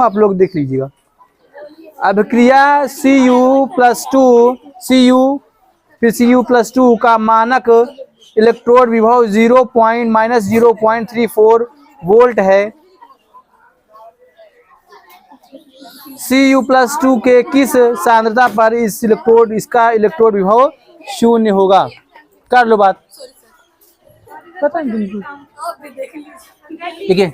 हूँ, आप लोग देख लीजिएगा। अभिक्रिया Cu+2 Cu फिर Cu+2 का मानक इलेक्ट्रोड विभव 0.-0.34 वोल्ट है। Cu+2 के किस सांद्रता पर इसका इलेक्ट्रोड विभव 0 होगा? कर लो बात, पता नहीं। ठीक है,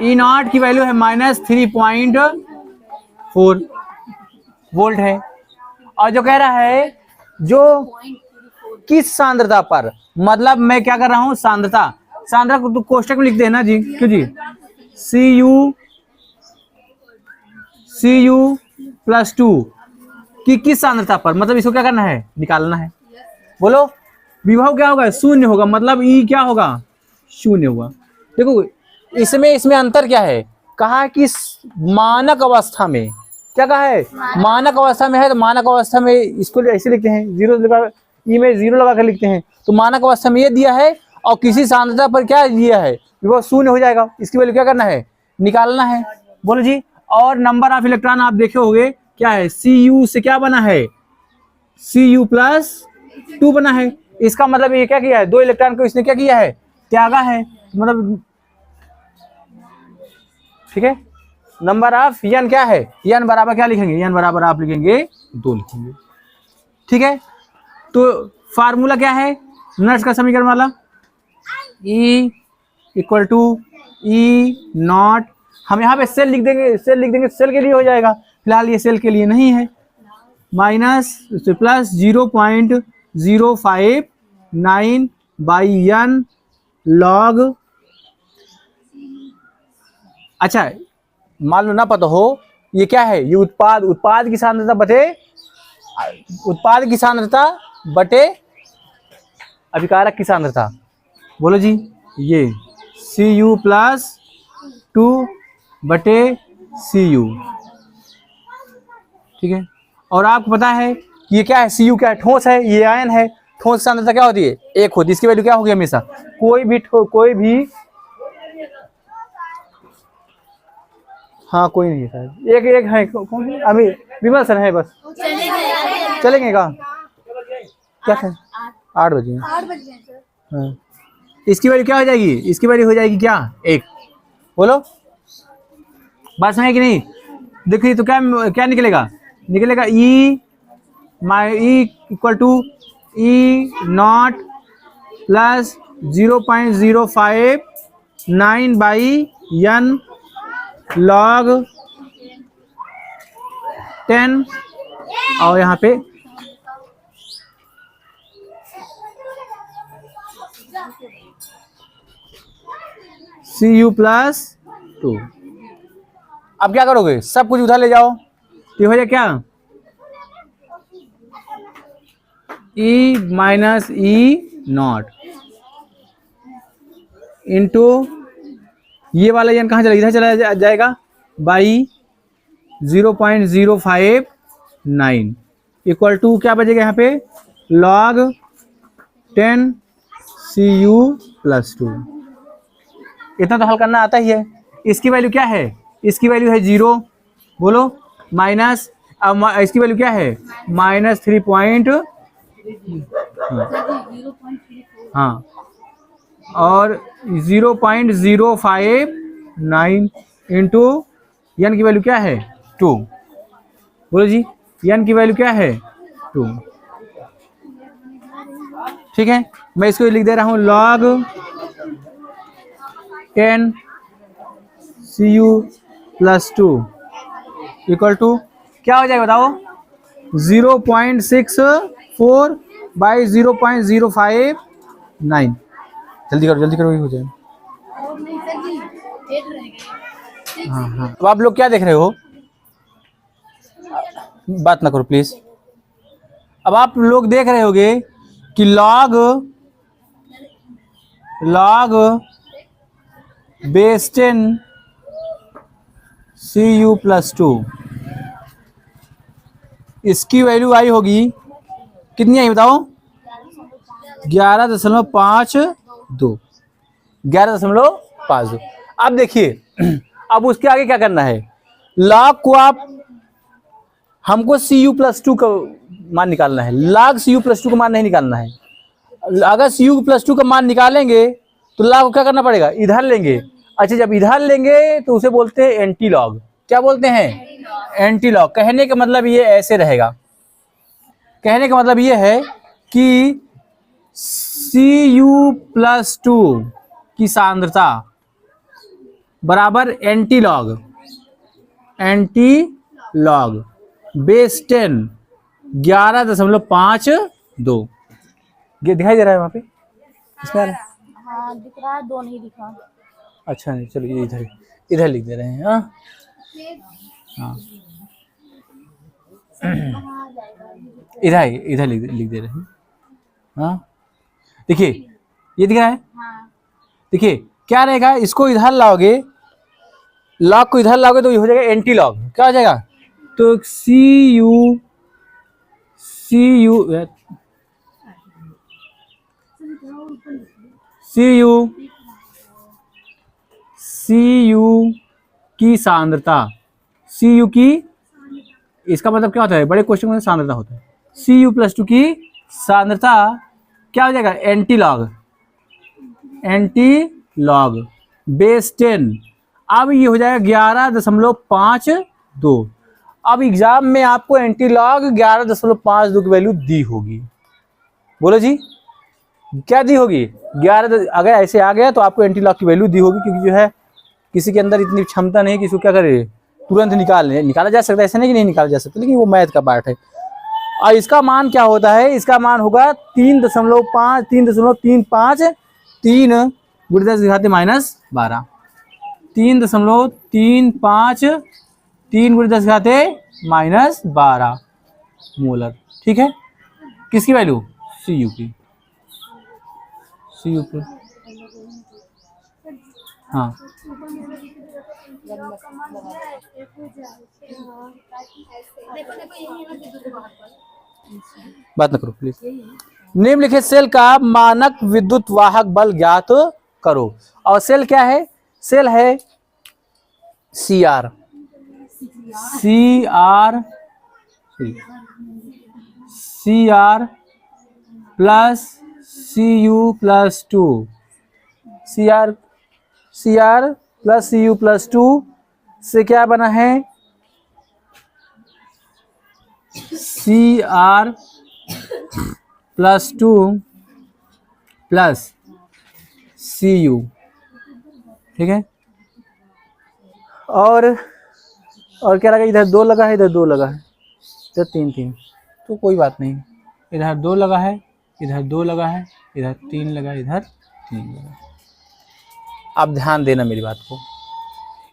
E0 की वैल्यू है -3.4 वोल्ट है, और जो कह रहा है जो किस सांद्रता पर, मतलब मैं क्या कर रहा हूं, सांद्रता को तो कोष्टक में लिख देना जी, क्यों जी? Cu+2 की किस सांद्रता पर, मतलब इसको क्या करना है, निकालना है। बोलो विभव क्या होगा, 0 होगा, मतलब E क्या होगा, 0 होगा। देखो इसमें अंतर क्या है, कहा कि मानक अवस्था में, क्या कहा है, मानक अवस्था में है, तो मानक अवस्था में इसको ऐसे लिखते हैं, जीरो लगा, ई में 0 लगा कर लिखते हैं, तो मानक अवस्था में ये दिया है, और किसी सांद्रता पर क्या दिया है, विभव 0 हो जाएगा, इसकी वैल्यू क्या करना है, निकालना है। बोलो जी। और नंबर ऑफ इलेक्ट्रॉन आप देखे होंगे क्या है, Cu से क्या बना है, Cu+2 बना है, इसका मतलब ये क्या किया है, 2 इलेक्ट्रॉन को इसने क्या किया है, त्यागा है, मतलब ठीक है। नंबर ऑफ n क्या है, n बराबर क्या लिखेंगे, n बराबर आप लिखेंगे 2 लिखेंगे। ठीक है, तो फार्मूला क्या है नर्स का समीकरण वाला, E = E0, हम यहाँ पे सेल लिख देंगे, सेल के लिए हो जाएगा, फिलहाल ये सेल के लिए नहीं है, -+0.059/n log। अच्छा मान लो ना पता हो, ये क्या है, ये उत्पाद की सांद्रता बटे अभिकारक की सांद्रता। बोलो जी, ये Cu+2 बटे Cu, ठीक है। और आपको पता है कि ये क्या है, Cu क्या है, ठोस है, ये आयन है, ठोस की सांद्रता क्या होती है, 1 होती है, इसकी वैल्यू क्या होगी हमेशा, कोई भी हाँ कोई नहीं है शायद, एक है, कौन है अभी, विमल सर है, बस चलेंगे का क्या था, 8 बजे। हाँ, इसकी वैल्यू क्या हो जाएगी, इसकी वैल्यू हो जाएगी क्या, 1। बोलो बात समझे कि नहीं, देखिए तो क्या निकलेगा E = E0 + 0.059/n log 10, और यहाँ पे Cu+2। अब क्या करोगे, सब कुछ उधर ले जाओ, तो हो जाए क्या, E -E0 इंटू ये वाला n कहाँ चला, इधर चला जाएगा, बाई 0.059 = क्या बचेगा यहाँ पे, log 10 Cu+2। इतना तो हल करना आता ही है। इसकी वैल्यू क्या है, इसकी वैल्यू है 0, बोलो माइनस, इसकी वैल्यू क्या है, -3. हाँ, और 0.059 इंटू n की वैल्यू क्या है, 2। बोलो जी, n की वैल्यू क्या है, 2। ठीक है, मैं इसको लिख दे रहा हूँ, log 10 Cu+2 = क्या हो जाएगा बताओ, 0.64/0.059। जल्दी करो, ये हो जाए। हाँ, तो आप लोग क्या देख रहे हो, बात ना करो प्लीज। अब आप लोग देख रहे होगे कि log base 10 Cu+2, इसकी वैल्यू आई होगी, कितनी आई बताओ, 11.52। 11.52। अब देखिए अब उसके आगे क्या करना है, लॉग को आप, हमको Cu+2 का मान निकालना है, log Cu+2 का मान नहीं निकालना है। अगर Cu+2 का मान निकालेंगे तो log को क्या करना पड़ेगा, इधर लेंगे। अच्छा, जब इधर लेंगे तो उसे बोलते हैं एंटी लॉग। क्या बोलते हैं, एंटी लॉग। कहने का मतलब ये ऐसे रहेगा, कहने का मतलब ये है कि Cu+2 की सांद्रता बराबर anti log, anti log base 10 11.52 दिखाई दे रहा है वहां पे, इसमें हाँ दिख रहा है, दो नहीं दिखा। अच्छा नहीं, चलो ये इधर इधर लिख दे रहे हैं। हाँ हाँ, इधर इधर लिख दे रहे हैं। हाँ देखिए, ये दिख रहा है। हाँ देखिए क्या रहेगा, इसको इधर लाओगे, लॉग को इधर लाओगे तो ये हो जाएगा एंटी लॉग। क्या हो जाएगा, तो Cu की सांद्रता, Cu की, इसका मतलब क्या होता है, बड़े क्वेश्चन में सांद्रता होता है। Cu+2 की सांद्रता क्या हो जाएगा, anti log, anti log base 10। अब ये हो जाएगा 11.52। अब एग्जाम में आपको एंटी लॉग 11.52 की वैल्यू दी होगी। बोलो जी, क्या दी होगी, 11। अगर ऐसे आ गया तो आपको एंटी लॉग की वैल्यू दी होगी, क्योंकि जो है किसी के अंदर इतनी क्षमता नहीं है कि इसको क्या करे, तुरंत निकाला जा सकता है। ऐसा नहीं कि नहीं निकाला जा सकता, लेकिन वो मैथ का पार्ट है। और इसका मान क्या होता है, इसका मान होगा 3.5 3.35 3 × 10⁻⁻12 3.35 3 × 10⁻⁻12 मोलर। ठीक है, किसकी वैल्यू, Cu की, Cu की। हाँ बात ना करो प्लीज। निम्नलिखित सेल का मानक विद्युत वाहक बल ज्ञात करो। और सेल क्या है, सेल है Cr plus Cu+2 Cr plus Cu+2 से क्या बना है, Cr+2 प्लस Cu। ठीक है, और क्या लगा, इधर 2 लगा है, इधर 2 लगा है, इधर 3 तो कोई बात नहीं, इधर 2 लगा है, इधर 2 लगा है, इधर 3 लगा, इधर 3 लगा। आप ध्यान देना मेरी बात को।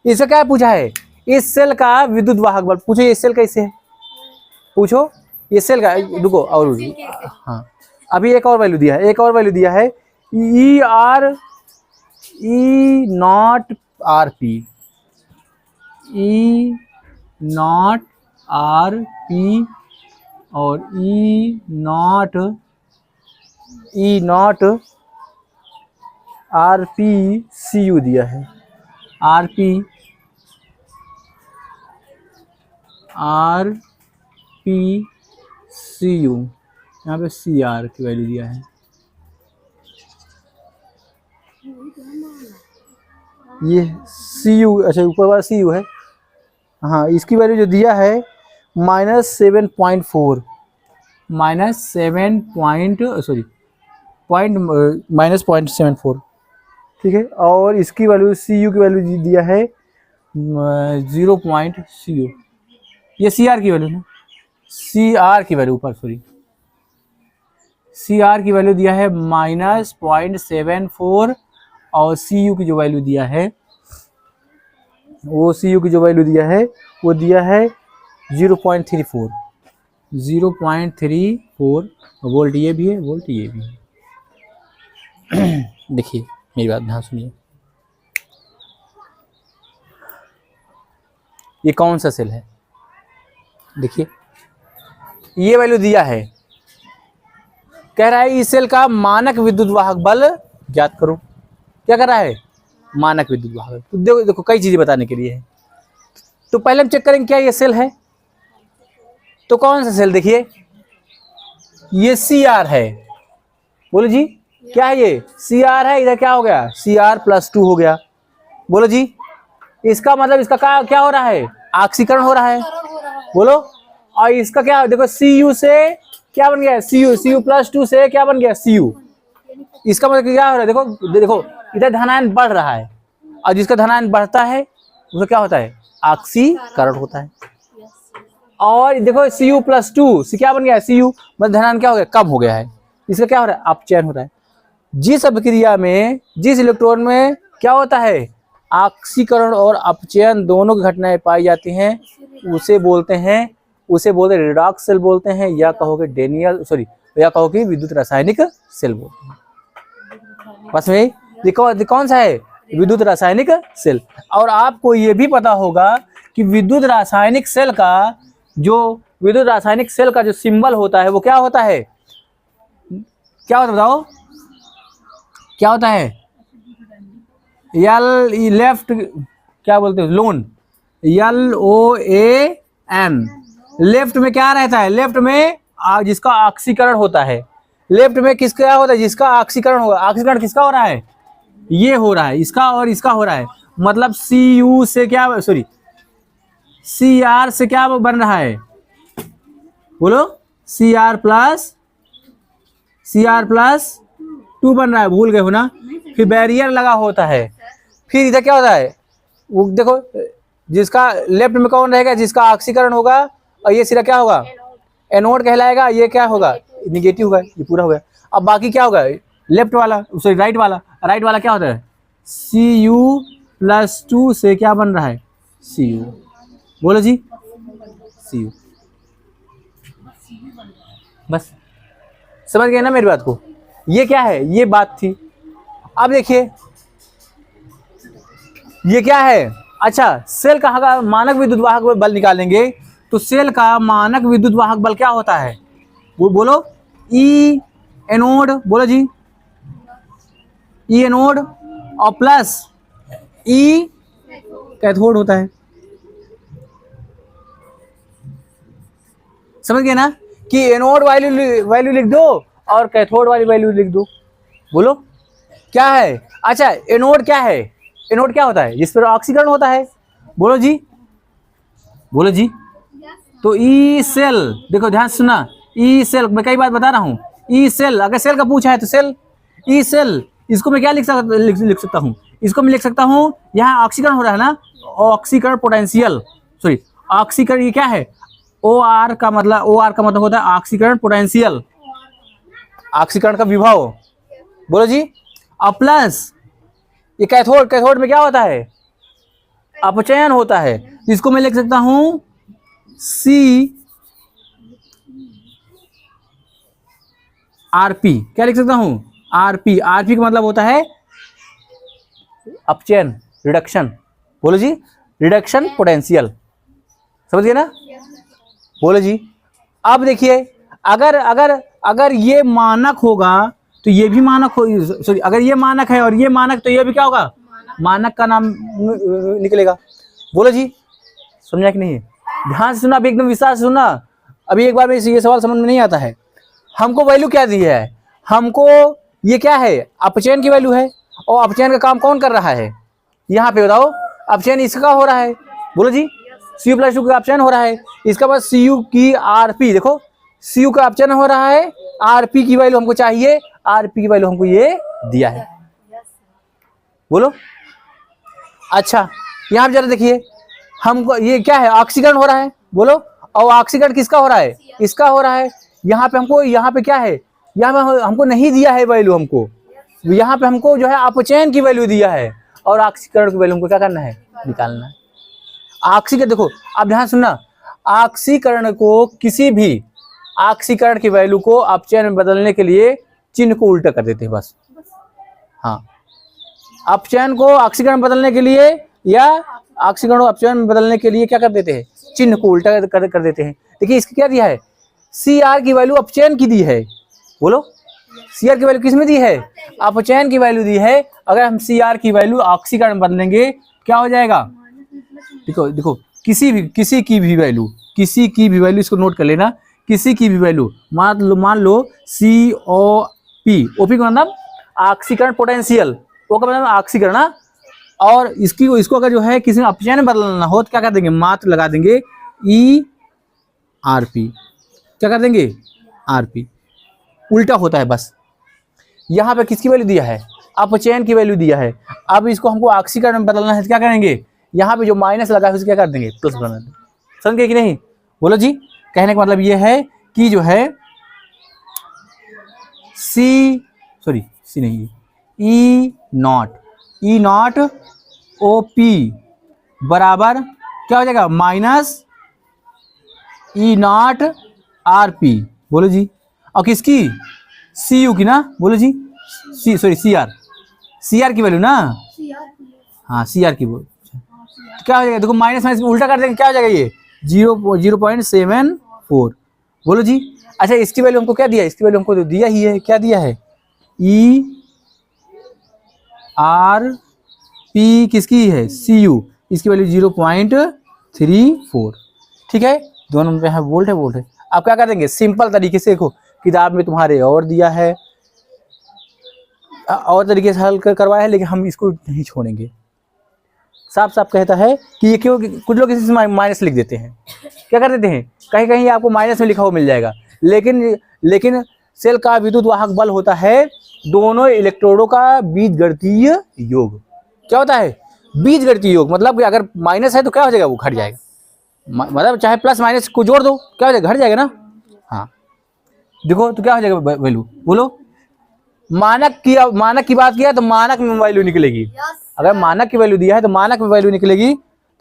इससे क्या पूछा है, इस सेल का विद्युत वाहक बल। पूछो ये सेल कैसे है, पूछो ये सेल का, रुको और हाँ, अभी एक और वैल्यू दिया है, एक और वैल्यू दिया है E0RP और E0RPCU दिया है। RPCU यहाँ पे Cr की वैल्यू दिया है। ये Cu, अच्छा ऊपर वाला Cu है। हाँ, इसकी वैल्यू जो दिया है -7.4 -0.74। ठीक है, और इसकी वैल्यू Cu की वैल्यू दिया है 0.Cu। ये Cr की वैल्यू है, Cr की वैल्यू ऊपर, सॉरी, Cr की वैल्यू दिया है -0.74 और Cu की जो वैल्यू दिया है, वो Cu की जो वैल्यू दिया है वो दिया है 0.34 वोल्ट। ये भी है, वोल्ट ये भी है। देखिए मेरी बात ध्यान सुनिए, ये कौन सा सेल है, देखिए ये वैल्यू दिया है, कह रहा है इस सेल का मानक विद्युत वाहक बल ज्ञात करो। क्या कर रहा है, मानक विद्युत वाहक। तो देखो देखो कई चीजें बताने के लिए है। तो पहले हम चेक करेंगे क्या ये सेल है। तो कौन सा सेल, देखिए ये Cr है, बोलो जी क्या है ये Cr है। इधर क्या हो गया Cr+2 हो गया, बोलो जी। इसका मतलब इसका क्या हो रहा है, ऑक्सीकरण हो रहा है, बोलो। और इसका क्या, देखो Cu से क्या बन गया Cu+2 से क्या बन गया Cu। इसका मतलब क्या हो रहा है, देखो देखो इधर धनायन बढ़ रहा है, और जिसका धनायन बढ़ता है उसका क्या होता है, ऑक्सीकरण होता है। और देखो Cu+2 से क्या बन गया Cu, मतलब धनायन क्या हो गया, कम हो गया है। इसका क्या हो रहा है, अपचयन हो रहा है। जिस अभिक्रिया में जिस इलेक्ट्रॉन में क्या होता है, ऑक्सीकरण और अपचयन दोनों की घटनाएं पाई जाती हैं, उसे बोलते हैं रिडॉक्स सेल बोलते हैं, या कहोगे या कहो कि विद्युत रासायनिक सेल बोलते हैं। बस में ये कौन सा है, विद्युत रासायनिक सेल। और आपको ये भी पता होगा कि विद्युत रासायनिक सेल का जो सिंबल होता है वो क्या होता है, क्या होता है बताओ, क्या होता है, लेफ्ट क्या बोलते हैं, लोन, LOAN। लेफ्ट में क्या रहता है, लेफ्ट में जिसका ऑक्सीकरण होता है, लेफ्ट में किसका होता है, जिसका ऑक्सीकरण होगा। ऑक्सीकरण किसका हो रहा है, ये हो रहा है, इसका और इसका हो रहा है। मतलब Cr से क्या बन रहा है, बोलो Cr+2 बन रहा है, भूल गए हो ना। फिर बैरियर लगा होता है। फिर इधर क्या होता है, वो देखो जिसका लेफ्ट में कौन रहेगा, जिसका ऑक्सीकरण होगा, और ये सिरा क्या होगा, एनोड कहलाएगा। ये क्या होगा, निगेटिव होगा, ये पूरा हो गया। अब बाकी क्या होगा, लेफ्ट वाला राइट वाला क्या होता है, Cu+2 से क्या बन रहा है, Cu, बोलो जी Cu। बस समझ गए ना मेरी बात को, ये क्या है, ये बात थी। अब देखिए ये क्या है, अच्छा सेल का मानक विद्युत वाहक बल निकालेंगे, तो सेल का मानक विद्युत वाहक बल क्या होता है, वो बोलो E एनोड, बोलो जी E एनोड, और प्लस E कैथोड होता है। समझ गए ना, कि एनोड वैल्यू लिख दो और कैथोड वाली वैल्यू लिख दो, बोलो क्या है। अच्छा एनोड क्या है, एनोड क्या होता है, जिस पर ऑक्सीकरण होता है, बोलो जी तो ई सेल, देखो ध्यान से सुना, ई सेल मैं कई बार बता रहा हूँ, ई सेल अगर सेल का पूछा है तो सेल, ई सेल, इसको मैं क्या लिख सकता हूँ, इसको मैं लिख सकता हूँ, यहाँ ऑक्सीकरण हो रहा है ना, ऑक्सीकरण पोटेंशियल, ऑक्सीकरण ये क्या है, OR का मतलब होता है ऑक्सीकरण पोटेंशियल, ऑक्सीकरण का विभव, बोलो जी। और प्लस ये कैथोड में क्या होता है, अपचयन होता है, इसको मैं लिख सकता हूं CRP, क्या लिख सकता हूं, RP का मतलब होता है अपचयन, रिडक्शन, बोलो जी, रिडक्शन पोटेंशियल, समझ गए ना, बोलो जी। अब देखिए अगर ये मानक होगा तो ये भी मानक हो, अगर ये मानक है और ये मानक, तो ये भी क्या होगा, मानक का नाम निकलेगा, बोलो जी। समझा कि नहीं, ध्यान से सुना, अभी एकदम विस्तार से सुना। अभी एक बार में ये सवाल समझ में नहीं आता है। हमको वैल्यू क्या दी है, हमको ये क्या है, अपचयन की वैल्यू है, और अपचयन का काम कौन कर रहा है, यहाँ पे बताओ, अपचयन इसका हो रहा है, बोलो जी Cu+2 का अपचयन हो रहा है। इसका बाद Cu की RP, देखो Cu का अपचयन हो रहा है, RP की वैल्यू हमको चाहिए, RP की वैल्यू हमको ये दिया है, बोलो। अच्छा यहाँ जरा देखिए, हमको ये क्या है, ऑक्सीकरण हो रहा है, बोलो, और ऑक्सीकरण किसका हो रहा है, इसका हो रहा है। यहाँ पे क्या है, यहाँ पे हमको नहीं दिया है वैल्यू, हमको यहाँ पे हमको जो है अपचयन की वैल्यू दिया है, और ऑक्सीकरण की वैल्यू हमको क्या करना है, निकालना है। ऑक्सीकरण देखो, आप ध्यान सुनना, ऑक्सीकरण को किसी भी ऑक्सीकरण की वैल्यू को अपचयन में बदलने के लिए चिन्ह को उल्टा कर देते हैं, बस। हाँ, अपचयन को ऑक्सीकरण बदलने के लिए, या ऑक्सीकरण को अपचयन में बदलने के लिए क्या कर देते हैं, चिन्ह को उल्टा कर देते हैं। देखिए इसका क्या दिया है, Cr की वैल्यू अपचयन की दी है, बोलो सी आर की वैल्यू किस में दी है? अपचयन की वैल्यू दी है। अगर हम सी आर की वैल्यू ऑक्सीकरण में बदलेंगे क्या हो जाएगा? देखो देखो, किसी की भी वैल्यू, इसको नोट कर लेना, किसी की भी वैल्यू, मान लो COP, ओपी का मतलब ऑक्सीकरण पोटेंशियल, ओ का मतलब ऑक्सीकरण ना, और इसको अगर जो है किसी में अपचयन में बदलना हो तो क्या कर देंगे? मात्र लगा देंगे ERP। क्या कर देंगे? RP। उल्टा होता है बस। यहाँ पे किसकी वैल्यू दिया है? अपचयन की वैल्यू दिया है। अब इसको हमको ऑक्सीकरण में बदलना है तो क्या करेंगे? यहाँ पे जो माइनस लगा है उसको क्या कर देंगे? प्लस बना देंगे। समझ गए कि नहीं? बोलो जी। कहने का मतलब ये है कि जो है E नॉट OP बराबर क्या हो जाएगा? Minus E not RP। बोलो जी। और किसकी? CU की ना, बोलो जी। CR की वैल्यू ना, हाँ CR की बोल। तो क्या हो जाएगा? देखो माइनस माइनस उल्टा कर देंगे, क्या हो जाएगा? ये 0.74। बोलो जी। अच्छा, इसकी वैल्यू हमको क्या दिया? इसकी वैल्यू हमको तो दिया ही है। क्या दिया है? ERP किसकी है? CU। इसकी वैल्यू 0.34। ठीक है, दोनों में है वोल्ट है। आप क्या कर देंगे? सिंपल तरीके से, देखो किताब में तुम्हारे और दिया है, और तरीके से हल करवाया है, लेकिन हम इसको नहीं छोड़ेंगे। साफ साफ कहता है कि ये क्यों, कुछ लोग इसी माइनस लिख देते हैं। क्या कर देते हैं? कहीं कहीं आपको माइनस में लिखा हुआ मिल जाएगा, लेकिन सेल का विद्युत वाहक बल होता है दोनों इलेक्ट्रोडों का बीजगणितीय योग। क्या होता है? बीजगणितीय योग। मतलब अगर माइनस है तो क्या हो जाएगा? वो घट जाएगा। मतलब चाहे प्लस माइनस को जोड़ दो, क्या हो जाएगा? घट जाएगा ना। हाँ, देखो तो क्या हो जाएगा वैल्यू? बोलो। मानक की बात किया तो मानक में वैल्यू निकलेगी। अगर मानक की वैल्यू दिया है तो मानक में वैल्यू निकलेगी।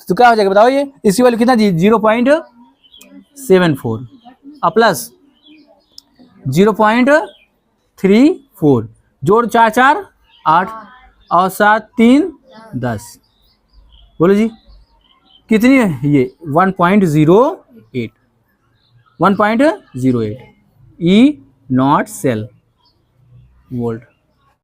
तो क्या हो जाएगा बताओ? ये इसकी वैल्यू कितना? 0.74 और प्लस 0.34, जोड़ 4 4 8 और 7 3 10। बोलो जी कितनी है? ये 1.08 E नॉट सेल वोल्ट।